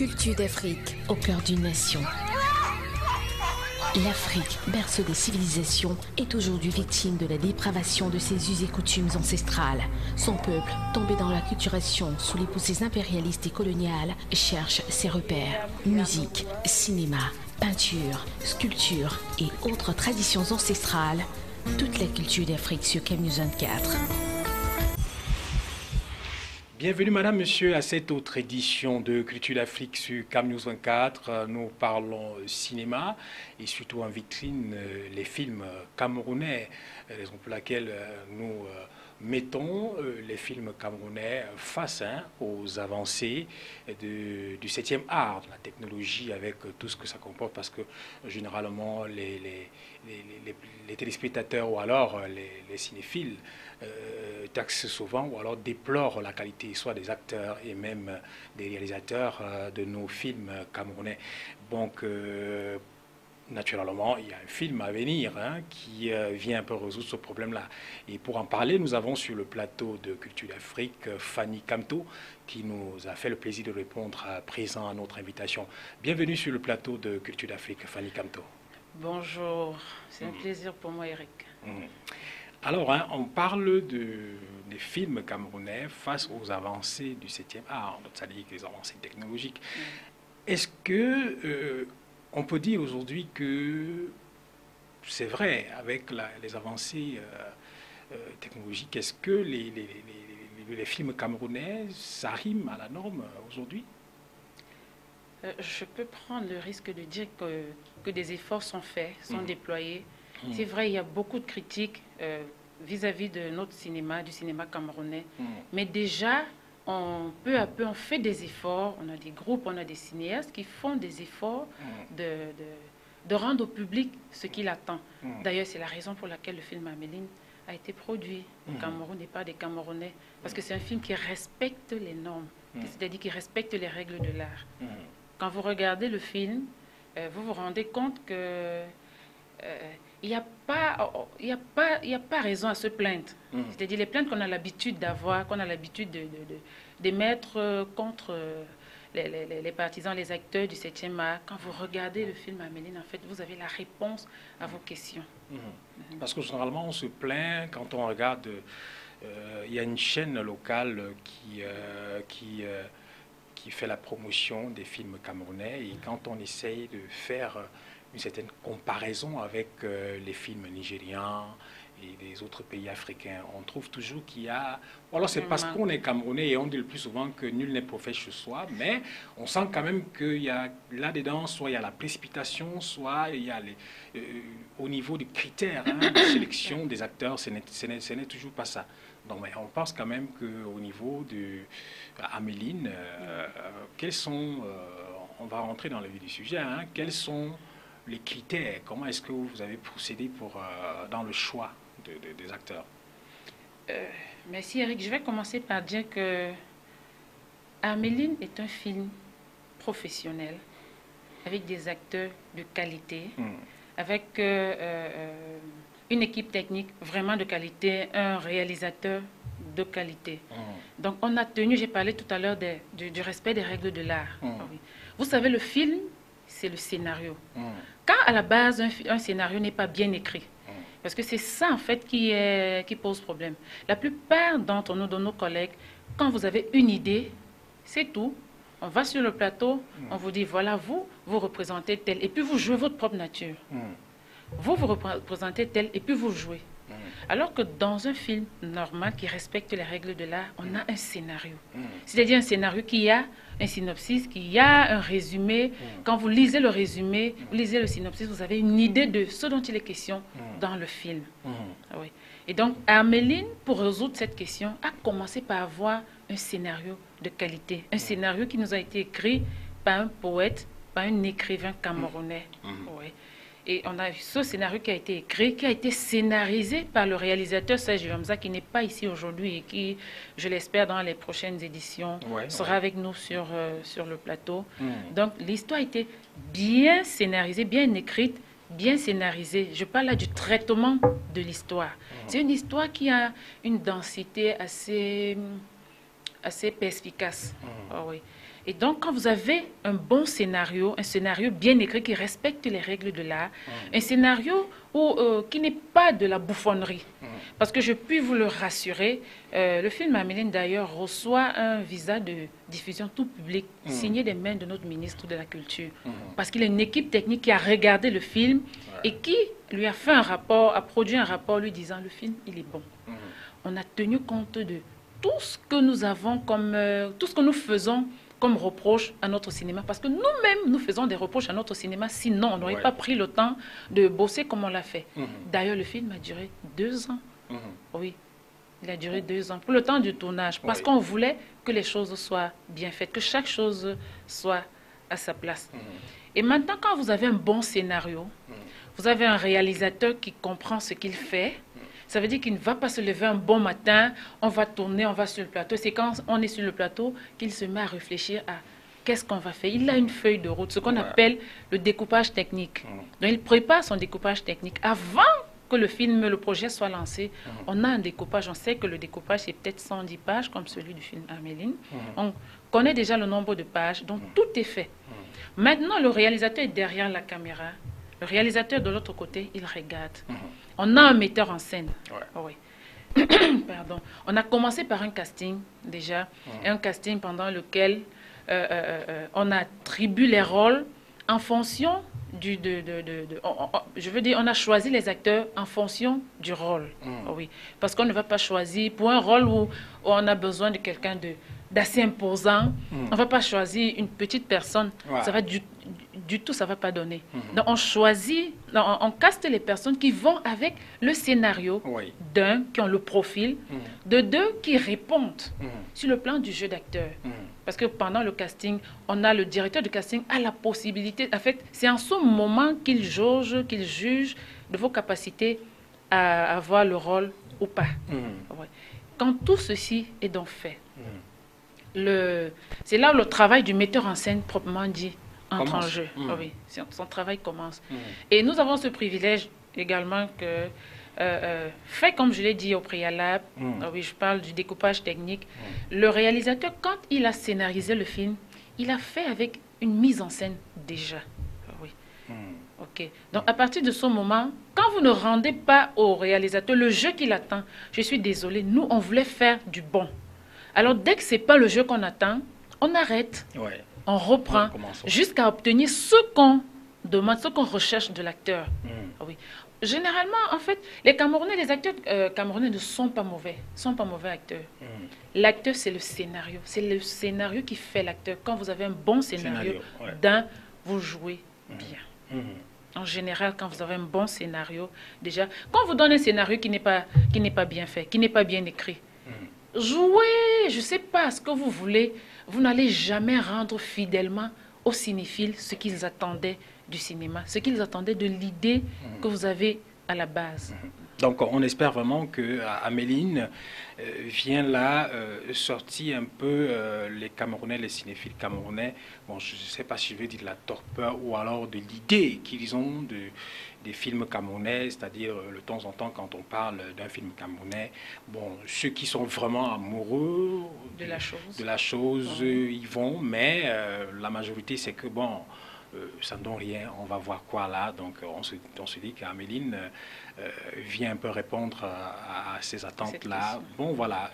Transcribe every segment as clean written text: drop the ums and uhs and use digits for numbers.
Culture d'Afrique, au cœur d'une nation. L'Afrique, berceau des civilisations, est aujourd'hui victime de la dépravation de ses us et coutumes ancestrales. Son peuple, tombé dans l'acculturation sous les poussées impérialistes et coloniales, cherche ses repères. Musique, cinéma, peinture, sculpture et autres traditions ancestrales. Toute la culture d'Afrique sur CAMnews 24. Bienvenue madame, monsieur à cette autre édition de Culture d'Afrique sur CAMnews 24. Nous parlons cinéma et surtout en vitrine les films camerounais, raison pour laquelle nous mettons les films camerounais face aux avancées du 7e art, de la technologie avec tout ce que ça comporte, parce que généralement les téléspectateurs ou alors les cinéphiles taxent souvent ou alors déplorent la qualité soit des acteurs et même des réalisateurs de nos films camerounais. Donc naturellement, il y a un film à venir qui vient un peu résoudre ce problème-là. Et pour en parler, nous avons sur le plateau de Culture d'Afrique Fanny Kamto, qui nous a fait le plaisir de répondre présent à notre invitation. Bienvenue sur le plateau de Culture d'Afrique, Fanny Kamto. Bonjour, c'est un plaisir pour moi, Eric. Alors, on parle des films camerounais face aux avancées du 7e art, c'est-à-dire les avancées technologiques. Est-ce que on peut dire aujourd'hui que c'est vrai, avec les avancées technologiques, est-ce que les films camerounais, ça rime à la norme aujourd'hui? Je peux prendre le risque de dire que des efforts sont faits, sont déployés. C'est vrai, il y a beaucoup de critiques vis-à-vis de notre cinéma, du cinéma camerounais. Mais déjà, peu à peu, on fait des efforts. On a des groupes, on a des cinéastes qui font des efforts de rendre au public ce qu'il attend. D'ailleurs, c'est la raison pour laquelle le film Améline a été produit au Cameroun et pas des Camerounais. Parce que c'est un film qui respecte les normes, c'est-à-dire qui respecte les règles de l'art. Quand vous regardez le film, vous vous rendez compte que il n'y a pas raison à se plaindre. C'est-à-dire les plaintes qu'on a l'habitude d'avoir, qu'on a l'habitude d'émettre contre les partisans, les acteurs du 7e art. Quand vous regardez le film Améline, en fait, vous avez la réponse à vos questions. Parce que généralement, on se plaint quand on regarde... il y a une chaîne locale qui fait la promotion des films camerounais, et quand on essaye de faire une certaine comparaison avec les films nigérians et des autres pays africains, on trouve toujours qu'il y a... Ou alors c'est parce qu'on est camerounais et on dit le plus souvent que nul n'est prophète chez soi, mais on sent quand même qu'il y a là-dedans, soit il y a la précipitation, soit il y a au niveau des critères de sélection des acteurs, ce n'est toujours pas ça. Donc on pense quand même qu'au niveau de Améline, quels sont... on va rentrer dans le vif du sujet, quels sont les critères, comment est-ce que vous avez procédé dans le choix des acteurs? Merci Eric. Je vais commencer par dire que Améline est un film professionnel avec des acteurs de qualité, avec une équipe technique vraiment de qualité, un réalisateur de qualité. Donc on a tenu, j'ai parlé tout à l'heure du respect des règles de l'art. Vous savez, le film, c'est le scénario. Quand à la base, un scénario n'est pas bien écrit, parce que c'est ça en fait qui pose problème. La plupart d'entre nous, de nos collègues, quand vous avez une idée, c'est tout. On va sur le plateau, on vous dit, voilà, vous représentez tel, et puis vous jouez votre propre nature. Vous représentez tel, et puis vous jouez. Alors que dans un film normal qui respecte les règles de l'art, on a un scénario. C'est-à-dire un scénario qui a un synopsis, qui a un résumé. Quand vous lisez le résumé, vous lisez le synopsis, vous avez une idée de ce dont il est question dans le film. Oui. Et donc, Améline, pour résoudre cette question, a commencé par avoir un scénario de qualité. Un scénario qui nous a été écrit par un poète, par un écrivain camerounais. Oui. Et on a ce scénario qui a été écrit, qui a été scénarisé par le réalisateur Serge Hamza, qui n'est pas ici aujourd'hui et qui, je l'espère, dans les prochaines éditions, sera avec nous sur le plateau. Donc, l'histoire a été bien scénarisée, bien écrite, bien scénarisée. Je parle là du traitement de l'histoire. C'est une histoire qui a une densité assez perspicace. Oui. Et donc, quand vous avez un bon scénario, un scénario bien écrit qui respecte les règles de l'art, un scénario qui n'est pas de la bouffonnerie. Parce que je puis vous le rassurer, le film Améline d'ailleurs reçoit un visa de diffusion tout public signé des mains de notre ministre de la Culture. Parce qu'il y a une équipe technique qui a regardé le film et qui lui a fait un rapport, a produit un rapport lui disant le film, il est bon. On a tenu compte de tout ce que nous avons comme, tout ce que nous faisons comme reproche à notre cinéma. Parce que nous-mêmes, nous faisons des reproches à notre cinéma. Sinon, on n'aurait pas pris le temps de bosser comme on l'a fait. D'ailleurs, le film a duré 2 ans. Oui, il a duré 2 ans. Pour le temps du tournage. Parce qu'on voulait que les choses soient bien faites. Que chaque chose soit à sa place. Et maintenant, quand vous avez un bon scénario, vous avez un réalisateur qui comprend ce qu'il fait. Ça veut dire qu'il ne va pas se lever un bon matin, on va tourner, on va sur le plateau. C'est quand on est sur le plateau qu'il se met à réfléchir à qu'est-ce qu'on va faire. Il a une feuille de route, ce qu'on appelle le découpage technique. Donc il prépare son découpage technique. Avant que le film, le projet soit lancé, on a un découpage. On sait que le découpage, c'est peut-être 110 pages, comme celui du film Améline. On connaît déjà le nombre de pages, donc tout est fait. Maintenant, le réalisateur est derrière la caméra. Le réalisateur de l'autre côté, il regarde. On a un metteur en scène. Oui. Pardon. On a commencé par un casting déjà, un casting pendant lequel on attribue les rôles en fonction je veux dire, on a choisi les acteurs en fonction du rôle. Oui. Parce qu'on ne va pas choisir pour un rôle où on a besoin de quelqu'un d'assez imposant. On ne va pas choisir une petite personne. Ça va du tout, ça ne va pas donner. Donc, on choisit, on caste les personnes qui vont avec le scénario d'un, qui ont le profil, de deux, qui répondent sur le plan du jeu d'acteur. Parce que pendant le casting, on a le directeur de casting a la possibilité, en fait, c'est en ce moment qu'il jauge, qu'il juge de vos capacités à avoir le rôle ou pas. Quand tout ceci est donc fait, c'est là où le travail du metteur en scène proprement dit entre en jeu. Oui, son travail commence. Et nous avons ce privilège également que, fait comme je l'ai dit au préalable, oui, je parle du découpage technique, le réalisateur, quand il a scénarisé le film, il a fait avec une mise en scène déjà. Oui. Ok. Donc, à partir de ce moment, quand vous ne rendez pas au réalisateur le jeu qu'il attend, je suis désolée, nous, on voulait faire du bon. Alors, dès que ce n'est pas le jeu qu'on attend, on arrête, on reprend, jusqu'à obtenir ce qu'on demande, ce qu'on recherche de l'acteur. Oui. Généralement, en fait, les Camerounais, les acteurs camerounais ne sont pas mauvais acteurs. L'acteur, c'est le scénario. C'est le scénario qui fait l'acteur. Quand vous avez un bon scénario, vous jouez bien. En général, quand vous avez un bon scénario, déjà, quand on vous donne un scénario qui n'est pas bien fait, qui n'est pas bien écrit, jouez, je ne sais pas ce que vous voulez, vous n'allez jamais rendre fidèlement aux cinéphiles ce qu'ils attendaient du cinéma, ce qu'ils attendaient de l'idée que vous avez à la base. Donc on espère vraiment que Améline vient là sortir un peu les Camerounais, les cinéphiles camerounais, bon je ne sais pas si je vais dire de la torpeur ou alors de l'idée qu'ils ont des films camerounais, c'est-à-dire de temps en temps quand on parle d'un film camerounais, bon ceux qui sont vraiment amoureux de la chose y vont, mais la majorité c'est que bon ça ne donne rien, on va voir quoi là, donc on se dit qu'Améline vient un peu répondre à ces attentes-là. Bon voilà,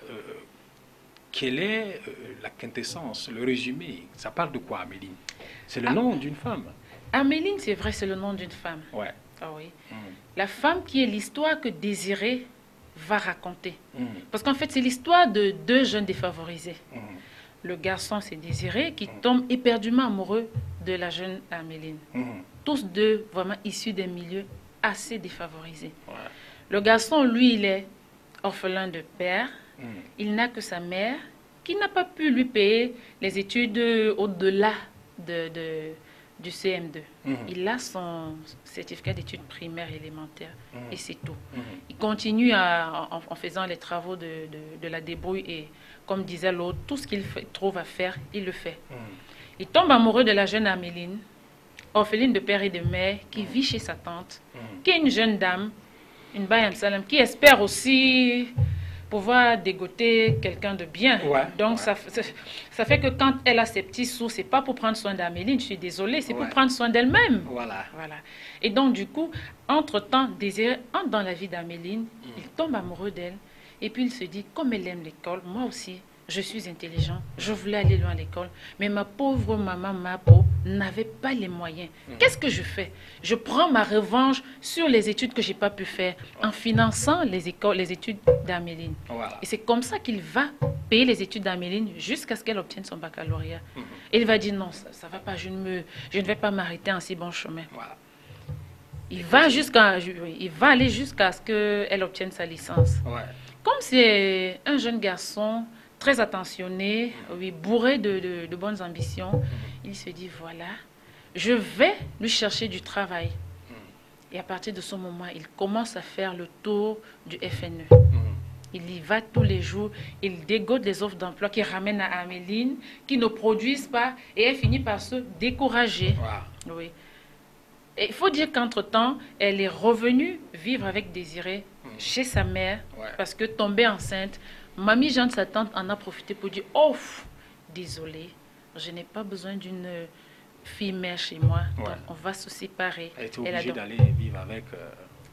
quelle est la quintessence, le résumé, ça parle de quoi Améline? C'est le nom d'une femme. Améline, c'est vrai, c'est le nom d'une femme. Ouais. Ah oui. La femme qui est l'histoire que Désiré va raconter. Parce qu'en fait, c'est l'histoire de deux jeunes défavorisés. Le garçon, c'est Désiré, qui tombe éperdument amoureux de la jeune Améline. Tous deux vraiment issus des milieux assez défavorisés. Le garçon, lui, il est orphelin de père. Il n'a que sa mère, qui n'a pas pu lui payer les études au-delà du CM2. Il a son certificat d'études primaires élémentaires et c'est tout. Il continue en faisant les travaux de la débrouille et, comme disait l'autre, tout ce qu'il trouve à faire, il le fait. Il tombe amoureux de la jeune Améline, orpheline de père et de mère, qui vit chez sa tante, qui est une jeune dame, une Bayan Salam, qui espère aussi pouvoir dégoter quelqu'un de bien. Donc, ça fait que quand elle a ses petits sous, c'est pas pour prendre soin d'Améline, je suis désolée, c'est pour prendre soin d'elle-même. Voilà. Et donc, du coup, entre-temps, Désiré entre dans la vie d'Améline, il tombe amoureux d'elle, et puis il se dit, comme elle aime l'école, moi aussi, je suis intelligent, je voulais aller loin à l'école, mais ma pauvre maman Mabo n'avait pas les moyens. Qu'est-ce que je fais? Je prends ma revanche sur les études que je n'ai pas pu faire en finançant les études d'Améline. Et c'est comme ça qu'il va payer les études d'Améline jusqu'à ce qu'elle obtienne son baccalauréat. Et il va dire non, ça ne va pas, je ne vais pas m'arrêter en si bon chemin. Il va aller jusqu'à ce qu'elle obtienne sa licence. Comme c'est un jeune garçon très attentionné, bourré de bonnes ambitions, il se dit, voilà, je vais lui chercher du travail. Et à partir de ce moment, il commence à faire le tour du FNE. Il y va tous les jours, il dégote les offres d'emploi qui ramènent à Améline, qui ne produisent pas, et elle finit par se décourager. Oui. Et il faut dire qu'entre-temps, elle est revenue vivre avec Désiré chez sa mère, parce que tombée enceinte, Mamie Jeanne, sa tante, en a profité pour dire, oh, désolée, je n'ai pas besoin d'une fille-mère chez moi, donc on va se séparer. Elle était obligée d'aller vivre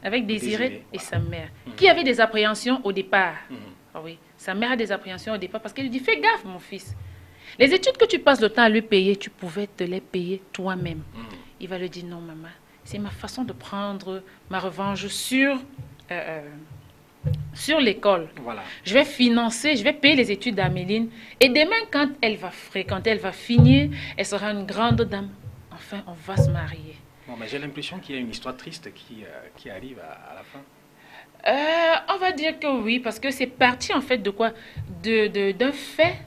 avec Désiré et sa mère, qui avait des appréhensions au départ. Oui, sa mère a des appréhensions au départ, parce qu'elle lui dit, fais gaffe, mon fils. Les études que tu passes le temps à lui payer, tu pouvais te les payer toi-même. Il va lui dire, non, maman, c'est ma façon de prendre ma revanche sur l'école. Je vais financer, je vais payer les études d'Améline. Et demain, quand elle va fréquenter, elle va finir, elle sera une grande dame. Enfin, on va se marier. Bon, mais j'ai l'impression qu'il y a une histoire triste qui arrive à la fin. On va dire que oui, parce que c'est parti en fait de quoi? D'un fait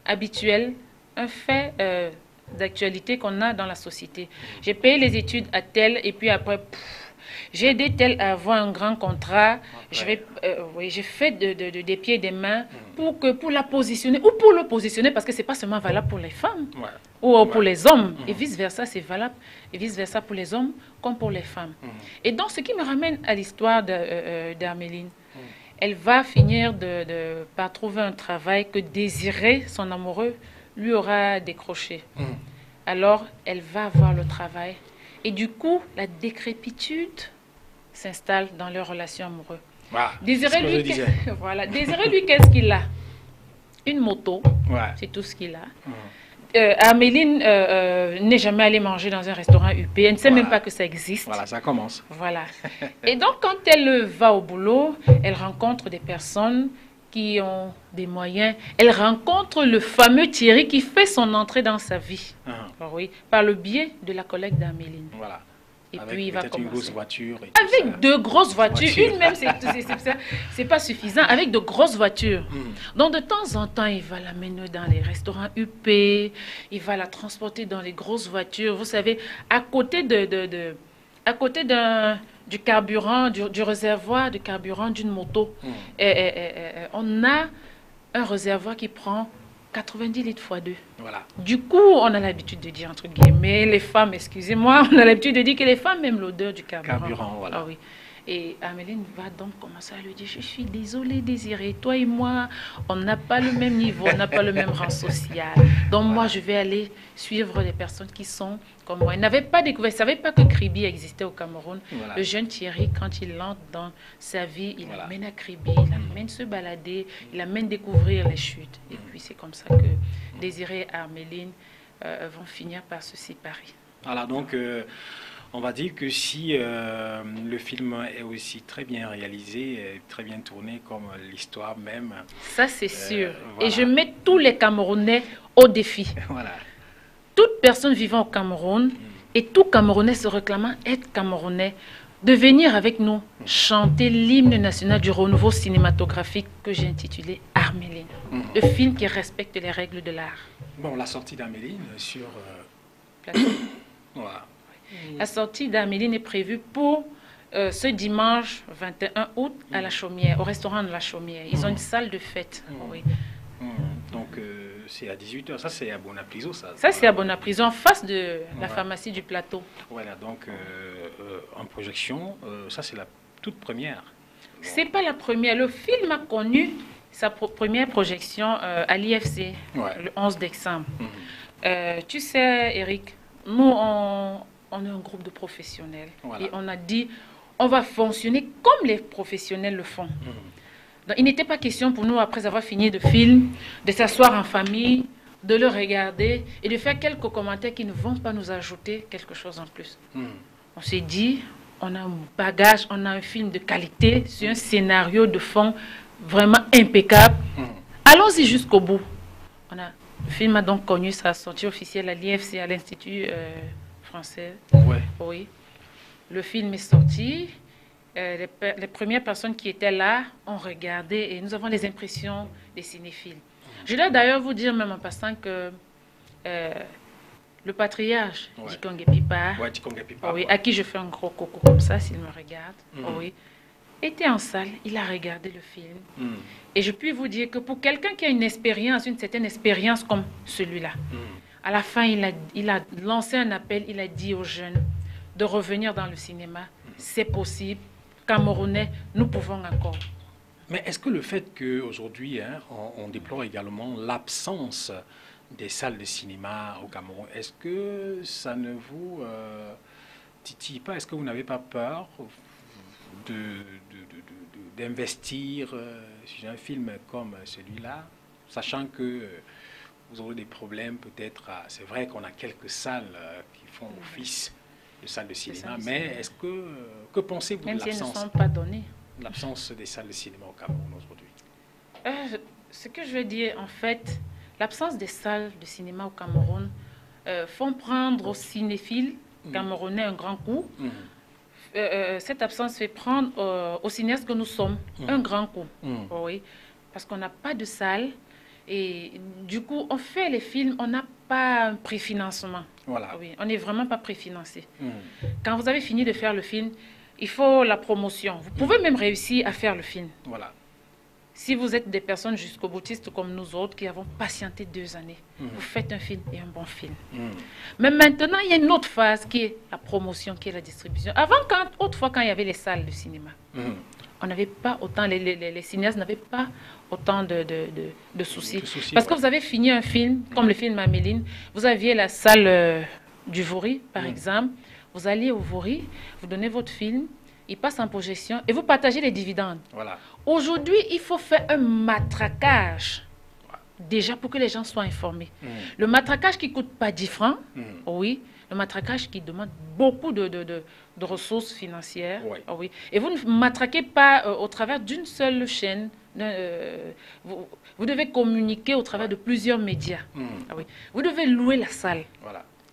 habituel, un fait d'actualité qu'on a dans la société. J'ai payé les études à tel, et puis après, j'ai aidé tel à avoir un grand contrat. J'ai fait des pieds et des mains pour la positionner, ou pour le positionner, parce que ce n'est pas seulement valable pour les femmes, ou pour les hommes, et vice-versa, c'est valable, et vice-versa pour les hommes comme pour les femmes. Et donc, ce qui me ramène à l'histoire d'Améline, elle va finir par trouver un travail que Désiré, son amoureux, lui aura décroché. Alors, elle va avoir le travail. Et du coup, la décrépitude s'installe dans leur relation amoureuse. Désiré, lui, qu'est-ce qu'il a? Une moto, c'est tout ce qu'il a. Améline n'est jamais allée manger dans un restaurant UP. Elle ne sait même pas que ça existe. Voilà, ça commence. Voilà. Et donc, quand elle va au boulot, elle rencontre des personnes qui ont des moyens. Elle rencontre le fameux Thierry qui fait son entrée dans sa vie. Oui, par le biais de la collègue d'Améline. Voilà. Et avec puis il va commencer. Une grosse voiture. Avec deux grosses voitures. Une même, c'est pas suffisant. Avec de grosses voitures. Donc de temps en temps, il va l'amener dans les restaurants UP. Il va la transporter dans les grosses voitures. Vous savez, à côté du carburant, du réservoir de carburant d'une moto, on a un réservoir qui prend 90 litres x 2. Voilà. Du coup, on a l'habitude de dire, entre guillemets, les femmes, excusez-moi, on a l'habitude de dire que les femmes aiment l'odeur du carburant. Voilà. Ah oui. Et Améline va donc commencer à lui dire, je suis désolée Désiré, toi et moi, on n'a pas le même niveau, on n'a pas le même rang social. Donc moi, je vais aller suivre les personnes qui sont comme moi. Il n'avait pas découvert, il ne savait pas que Kribi existait au Cameroun. Le jeune Thierry, quand il entre dans sa vie, il l'amène à Kribi, il l'amène se balader, il l'amène découvrir les chutes. Et puis c'est comme ça que Désiré et Améline vont finir par se séparer. Voilà, donc on va dire que si le film est aussi très bien réalisé, très bien tourné comme l'histoire même. Ça, c'est sûr. Voilà. Et je mets tous les Camerounais au défi. Voilà. Toute personne vivant au Cameroun et tout Camerounais se réclamant être Camerounais, de venir avec nous chanter l'hymne national du renouveau cinématographique que j'ai intitulé Arméline. Le film qui respecte les règles de l'art. Bon, la sortie d'Améline sur... Voilà. La sortie d'Améline est prévue pour ce dimanche 21 août à La Chaumière, au restaurant de La Chaumière. Ils ont une salle de fête. Oui. Donc c'est à 18h, ça c'est à Bonapriso ça. Ça c'est à Bonapriso, en face de la pharmacie du plateau. Voilà, donc en projection, ça c'est la toute première. C'est pas la première. Le film a connu sa première projection à l'IFC le 11 décembre. Tu sais, Eric, nous, on est un groupe de professionnels. Et on a dit, on va fonctionner comme les professionnels le font. Donc, il n'était pas question pour nous, après avoir fini le film, de s'asseoir en famille, de le regarder et de faire quelques commentaires qui ne vont pas nous ajouter quelque chose en plus. On s'est dit, on a un bagage, on a un film de qualité, sur un scénario de fond vraiment impeccable. Allons-y jusqu'au bout. Le film a donc connu sa sortie officielle à l'IFC, à l'Institut français. Oui. Le film est sorti. Les premières personnes qui étaient là ont regardé et nous avons les impressions des cinéphiles. Je dois d'ailleurs vous dire, même en passant, que le patriarche, Dikongé Pipa, à qui je fais un gros coucou comme ça, s'il me regarde, était en salle, il a regardé le film. Et je puis vous dire que pour quelqu'un qui a une expérience, une certaine expérience comme celui-là, à la fin, il a lancé un appel, il a dit aux jeunes de revenir dans le cinéma. C'est possible. Camerounais, nous pouvons encore. Mais est-ce que le fait qu'aujourd'hui, on déplore également l'absence des salles de cinéma au Cameroun, est-ce que ça ne vous titille pas? Est-ce que vous n'avez pas peur d'investir sur un film comme celui-là, sachant que vous aurez des problèmes peut-être? C'est vrai qu'on a quelques salles qui font office de salles de cinéma, mais est-ce que pensez-vous de l'absence? Même si elles ne sont pas données. L'absence des salles de cinéma au Cameroun aujourd'hui? Ce que je veux dire, en fait, l'absence des salles de cinéma au Cameroun font prendre aux cinéphiles camerounais un grand coup. Cette absence fait prendre aux cinéastes que nous sommes un grand coup. Oui, parce qu'on n'a pas de salle. Et du coup, on fait les films, on n'a pas un préfinancement. Oui, on n'est vraiment pas préfinancé. Quand vous avez fini de faire le film, il faut la promotion. Vous pouvez même réussir à faire le film. Si vous êtes des personnes jusqu'au boutistes comme nous autres qui avons patienté 2 années, vous faites un film et un bon film. Mais maintenant, il y a une autre phase qui est la promotion, qui est la distribution. Avant, autrefois, quand il y avait les salles de cinéma, on n'avait pas autant, les cinéastes n'avaient pas autant de soucis. Parce que vous avez fini un film, comme le film Améline, vous aviez la salle du Vaury, par exemple. Vous allez au Vaury, vous donnez votre film, il passe en projection et vous partagez les dividendes. Aujourd'hui, il faut faire un matraquage, déjà pour que les gens soient informés. Le matraquage qui ne coûte pas 10 francs, oui, le matraquage qui demande beaucoup de ressources financières. Oui. Et vous ne matraquez pas au travers d'une seule chaîne. Vous devez communiquer au travers de plusieurs médias. Oui. Vous devez louer la salle.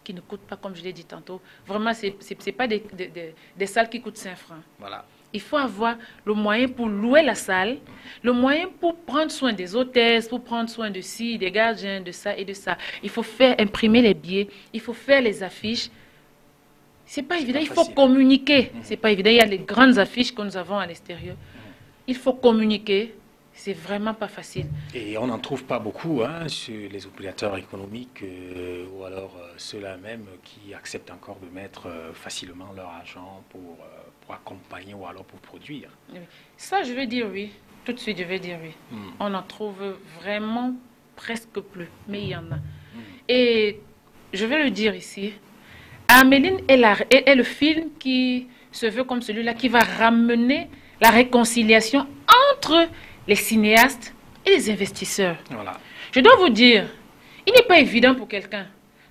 Qui ne coûte pas, comme je l'ai dit tantôt. Vraiment, ce n'est pas des salles qui coûtent 5 francs. Il faut avoir le moyen pour louer la salle, le moyen pour prendre soin des hôtesses, pour prendre soin de ci, des gardiens, de ça et de ça. Il faut faire imprimer les billets, il faut faire les affiches. C'est pas évident, il faut communiquer. C'est pas évident, il y a les grandes affiches que nous avons à l'extérieur. Il faut communiquer. C'est vraiment pas facile. Et on n'en trouve pas beaucoup sur les opérateurs économiques ou alors ceux-là même qui acceptent encore de mettre facilement leur argent pour accompagner ou alors pour produire. Ça, je vais dire oui. Tout de suite, je vais dire oui. On en trouve vraiment presque plus, mais il y en a. Et je vais le dire ici, Améline est le film qui se veut comme celui-là qui va ramener la réconciliation entre les cinéastes et les investisseurs. Je dois vous dire, il n'est pas évident pour quelqu'un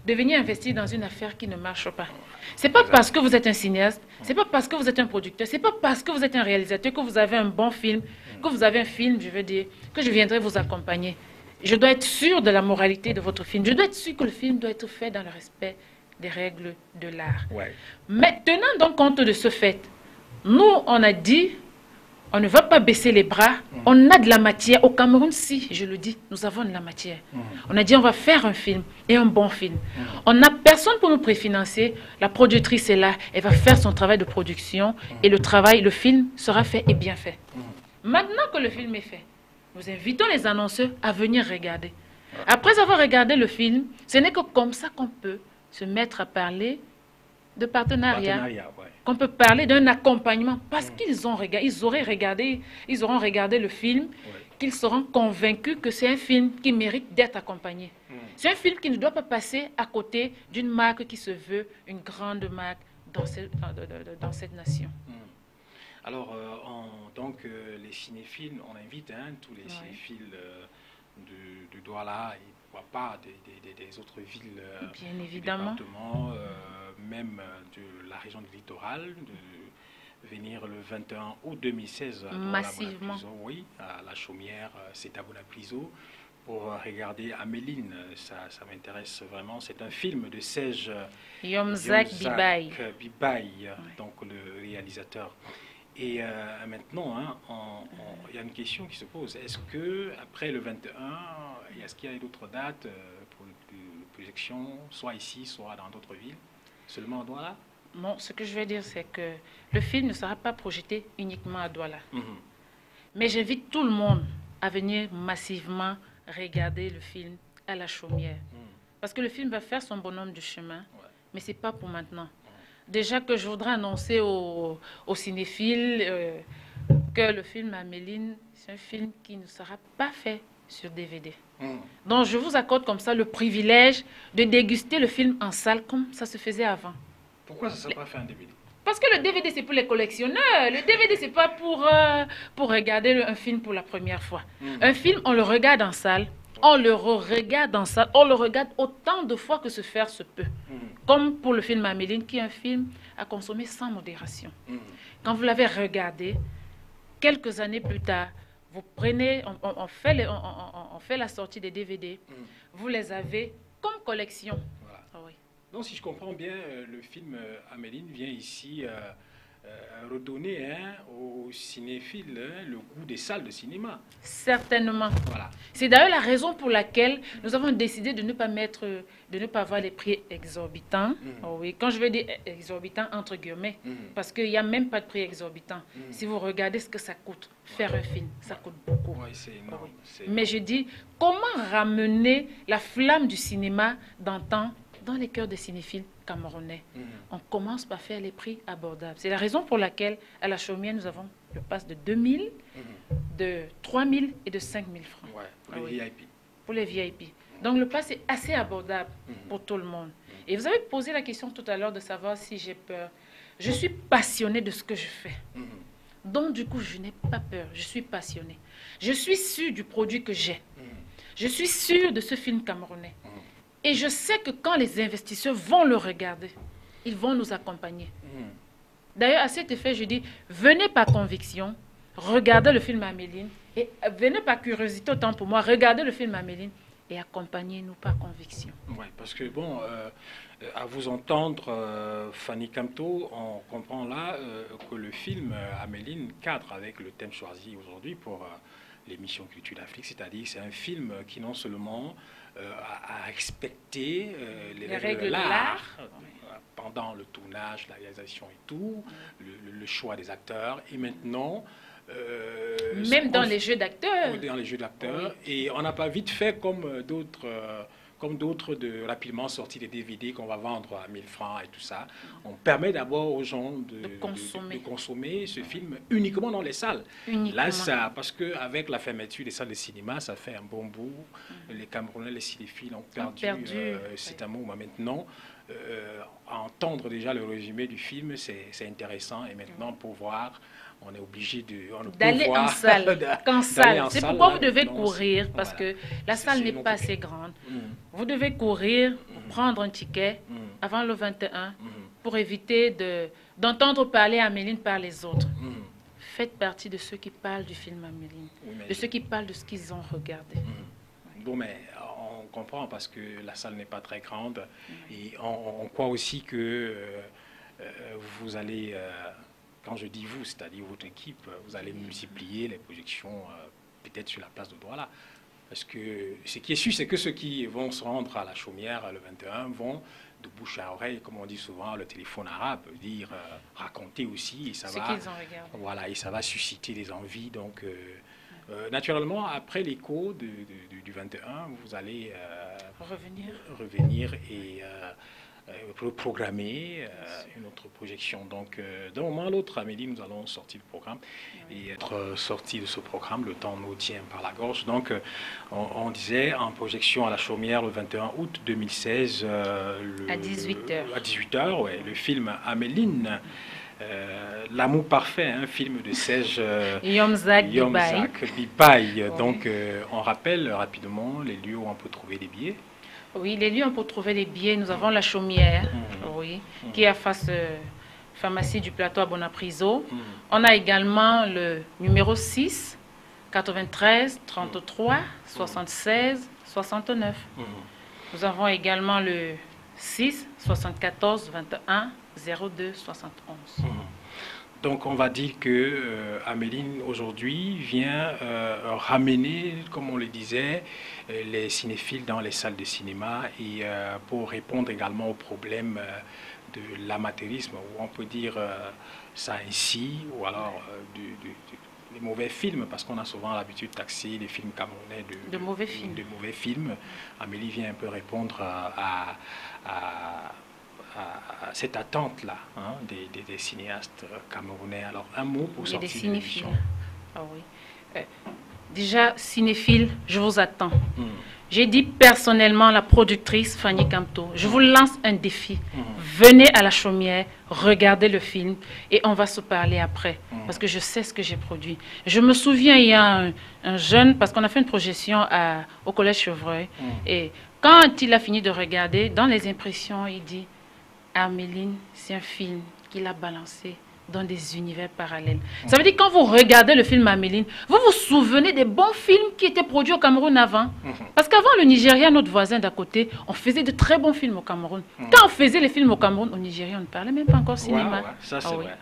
de venir investir dans une affaire qui ne marche pas. Ce n'est pas parce que vous êtes un cinéaste, ce n'est pas parce que vous êtes un producteur, ce n'est pas parce que vous êtes un réalisateur que vous avez un bon film, que vous avez un film, je veux dire, que je viendrai vous accompagner. Je dois être sûr de la moralité de votre film. Je dois être sûr que le film doit être fait dans le respect des règles de l'art. Mais tenant donc compte de ce fait, nous, on a dit... On ne va pas baisser les bras. On a de la matière. Au Cameroun, si, je le dis, nous avons de la matière. On a dit on va faire un film et un bon film. On n'a personne pour nous préfinancer. La productrice est là. Elle va faire son travail de production et le film sera fait et bien fait. Maintenant que le film est fait, nous invitons les annonceurs à venir regarder. Après avoir regardé le film, ce n'est que comme ça qu'on peut se mettre à parler de partenariat, ouais. qu'on peut parler d'un accompagnement, parce qu'ils auront regardé le film, Ouais. qu'ils seront convaincus que c'est un film qui mérite d'être accompagné. C'est un film qui ne doit pas passer à côté d'une marque qui se veut une grande marque dans cette nation. Alors, donc, les cinéphiles, on invite tous les cinéphiles de Douala et pourquoi pas des autres villes, bien évidemment, du département, même de la région du littoral, de venir le 21 août 2016 à massivement. Oui, à La Chaumière, c'est à Bonapliso, pour regarder Améline. Ça m'intéresse vraiment. C'est un film de Serge Yomzak Bibaye, donc le réalisateur. Et maintenant, il y a une question qui se pose. Est-ce que après le 21, est-ce qu'il y a d'autres dates pour les projections, soit ici, soit dans d'autres villes, seulement à Douala? Non, ce que je veux dire, c'est que le film ne sera pas projeté uniquement à Douala. Mais j'invite tout le monde à venir massivement regarder le film à La Chaumière. Parce que le film va faire son bonhomme du chemin, mais ce n'est pas pour maintenant. Déjà que je voudrais annoncer aux cinéphiles que le film Améline, c'est un film qui ne sera pas fait sur DVD. Donc je vous accorde comme ça le privilège de déguster le film en salle comme ça se faisait avant. Pourquoi ça ne sera pas fait en DVD? Parce que le DVD, c'est pour les collectionneurs. Le DVD, c'est pas pour regarder un film pour la première fois. Un film, on le regarde en salle, on le regarde en salle, on le regarde autant de fois que se faire se peut. Comme pour le film Améline, qui est un film à consommer sans modération. Quand vous l'avez regardé, quelques années plus tard, vous prenez, on fait la sortie des DVD, vous les avez comme collection. Voilà. Donc, si je comprends bien, le film Améline vient ici redonner aux cinéphiles le goût des salles de cinéma. Certainement. Voilà. C'est d'ailleurs la raison pour laquelle nous avons décidé de ne pas avoir les prix exorbitants. Oh oui, quand je veux dire exorbitants, entre guillemets, parce qu'il n'y a même pas de prix exorbitant. Si vous regardez ce que ça coûte, faire un film, ça coûte beaucoup. Ouais, c'est énorme. Mais je dis, comment ramener la flamme du cinéma d'antan dans les cœurs des cinéphiles camerounais? On commence par faire les prix abordables. C'est la raison pour laquelle, à La Chaumière, nous avons le pass de 2 000, de 3 000 et de 5 000 francs. Ouais, pour les VIP. Pour les VIP. Donc, le pass est assez abordable pour tout le monde. Et vous avez posé la question tout à l'heure de savoir si j'ai peur. Je suis passionnée de ce que je fais. Donc, du coup, je n'ai pas peur. Je suis passionnée. Je suis sûre du produit que j'ai. Je suis sûre de ce film camerounais. Et je sais que quand les investisseurs vont le regarder, ils vont nous accompagner. D'ailleurs, à cet effet, je dis, venez par conviction, regardez le film Améline, et venez par curiosité, autant pour moi, regardez le film Améline, et accompagnez-nous par conviction. Oui, parce que, bon, à vous entendre, Fanny Camto, on comprend là que le film Améline cadre avec le thème choisi aujourd'hui pour l'émission Culture d'Afrique, c'est-à-dire c'est un film qui non seulement a respecté les règles de l'art pendant le tournage, la réalisation et tout, le choix des acteurs, et maintenant... même dans les jeux d'acteurs. Dans les jeux d'acteurs. Oui. Et on n'a pas vite fait comme d'autres rapidement sortis des DVD qu'on va vendre à 1000 francs et tout ça. On permet d'abord aux gens de consommer ce film uniquement dans les salles. Là, parce qu'avec la fermeture des salles de cinéma, ça fait un bon bout. Les Camerounais, les cinéphiles ont perdu. C'est un moment maintenant. Entendre déjà le résumé du film, c'est intéressant. Et maintenant, pour voir... On est obligé d'aller en salle. C'est pourquoi vous devez courir, parce que la salle n'est pas assez grande. Vous devez courir, prendre un ticket avant le 21 pour éviter d'entendre parler Améline par les autres. Faites partie de ceux qui parlent du film Améline, de ceux qui parlent de ce qu'ils ont regardé. Bon, mais on comprend parce que la salle n'est pas très grande et on croit aussi que vous allez... Quand je dis vous, c'est-à-dire votre équipe, vous allez multiplier les projections peut-être sur la place de Douala. Parce que ce qui est sûr, c'est que ceux qui vont se rendre à La Chaumière le 21 vont de bouche à oreille, comme on dit souvent, le téléphone arabe, dire raconter aussi. Et ça et ça va susciter des envies. Donc, naturellement, après l'écho du 21, vous allez revenir et programmer une autre projection. Donc, d'un moment à l'autre, Amélie, nous allons sortir du programme. Et être sorti de ce programme, le temps nous tient par la gorge. Donc, on disait en projection à la Chaumière le 21 août 2016. À 18h. À 18h, ouais, le film Améline. L'amour parfait, un film de Serge Yomzak Bibaye. Donc, on rappelle rapidement les lieux où on peut trouver les billets. Oui, les lieux où on peut trouver les billets. Nous avons la Chaumière, oui, qui est à face pharmacie du plateau à Bonapriso. On a également le numéro 6, 93 33 76 69. Nous avons également le 6 74 21 02 71. Donc on va dire que Améline aujourd'hui vient ramener, comme on le disait, les cinéphiles dans les salles de cinéma et pour répondre également au problème de l'amateurisme, ou on peut dire ça ainsi, ou alors des mauvais films, parce qu'on a souvent l'habitude de taxer les films camerounais de mauvais films. De mauvais films. Amélie vient un peu répondre à cette attente-là des cinéastes camerounais. Alors, un mot pour sortir de l'émission. Ah oui. Déjà, cinéphile, je vous attends. J'ai dit personnellement à la productrice Fanny Camto, je vous lance un défi. Venez à la Chaumière, regardez le film et on va se parler après. Parce que je sais ce que j'ai produit. Je me souviens, il y a un jeune, parce qu'on a fait une projection au Collège Chevreuil. Et quand il a fini de regarder, dans les impressions, il dit Améline, c'est un film qu'il a balancé dans des univers parallèles. Ça veut dire que quand vous regardez le film Améline, vous vous souvenez des bons films qui étaient produits au Cameroun avant. Parce qu'avant le Nigeria, notre voisin d'à côté, on faisait de très bons films au Cameroun. Quand on faisait les films au Cameroun, au Nigeria, on ne parlait même pas encore cinéma. Ça c'est vrai.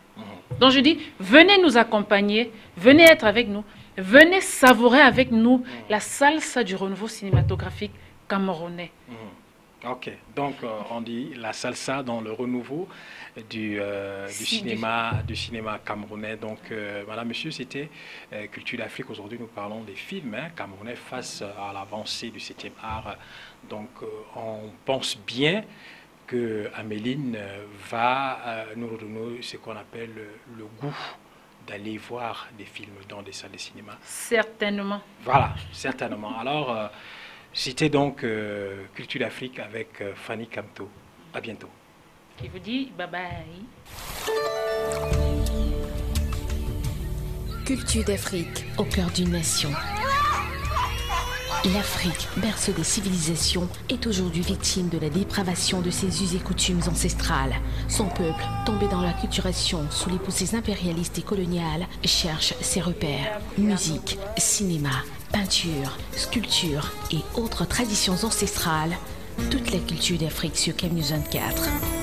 Donc je dis, venez nous accompagner, venez être avec nous, venez savourer avec nous la salsa du renouveau cinématographique camerounais. Ok, donc on dit la salsa dans le renouveau du cinéma camerounais. Donc, madame, monsieur, c'était Culture d'Afrique. Aujourd'hui, nous parlons des films camerounais face à l'avancée du 7e art. Donc, on pense bien que Améline va nous redonner ce qu'on appelle le goût d'aller voir des films dans des salles de cinéma. Certainement. Voilà, certainement. Alors, c'était donc Culture d'Afrique avec Fanny Camto. À bientôt. Qui vous dit bye bye. Culture d'Afrique, au cœur d'une nation. L'Afrique, berceau des civilisations, est aujourd'hui victime de la dépravation de ses us et coutumes ancestrales. Son peuple, tombé dans l'acculturation sous les poussées impérialistes et coloniales, cherche ses repères. Musique, cinéma, peinture, sculpture et autres traditions ancestrales. Toute la culture d'Afrique sur Camnews 24.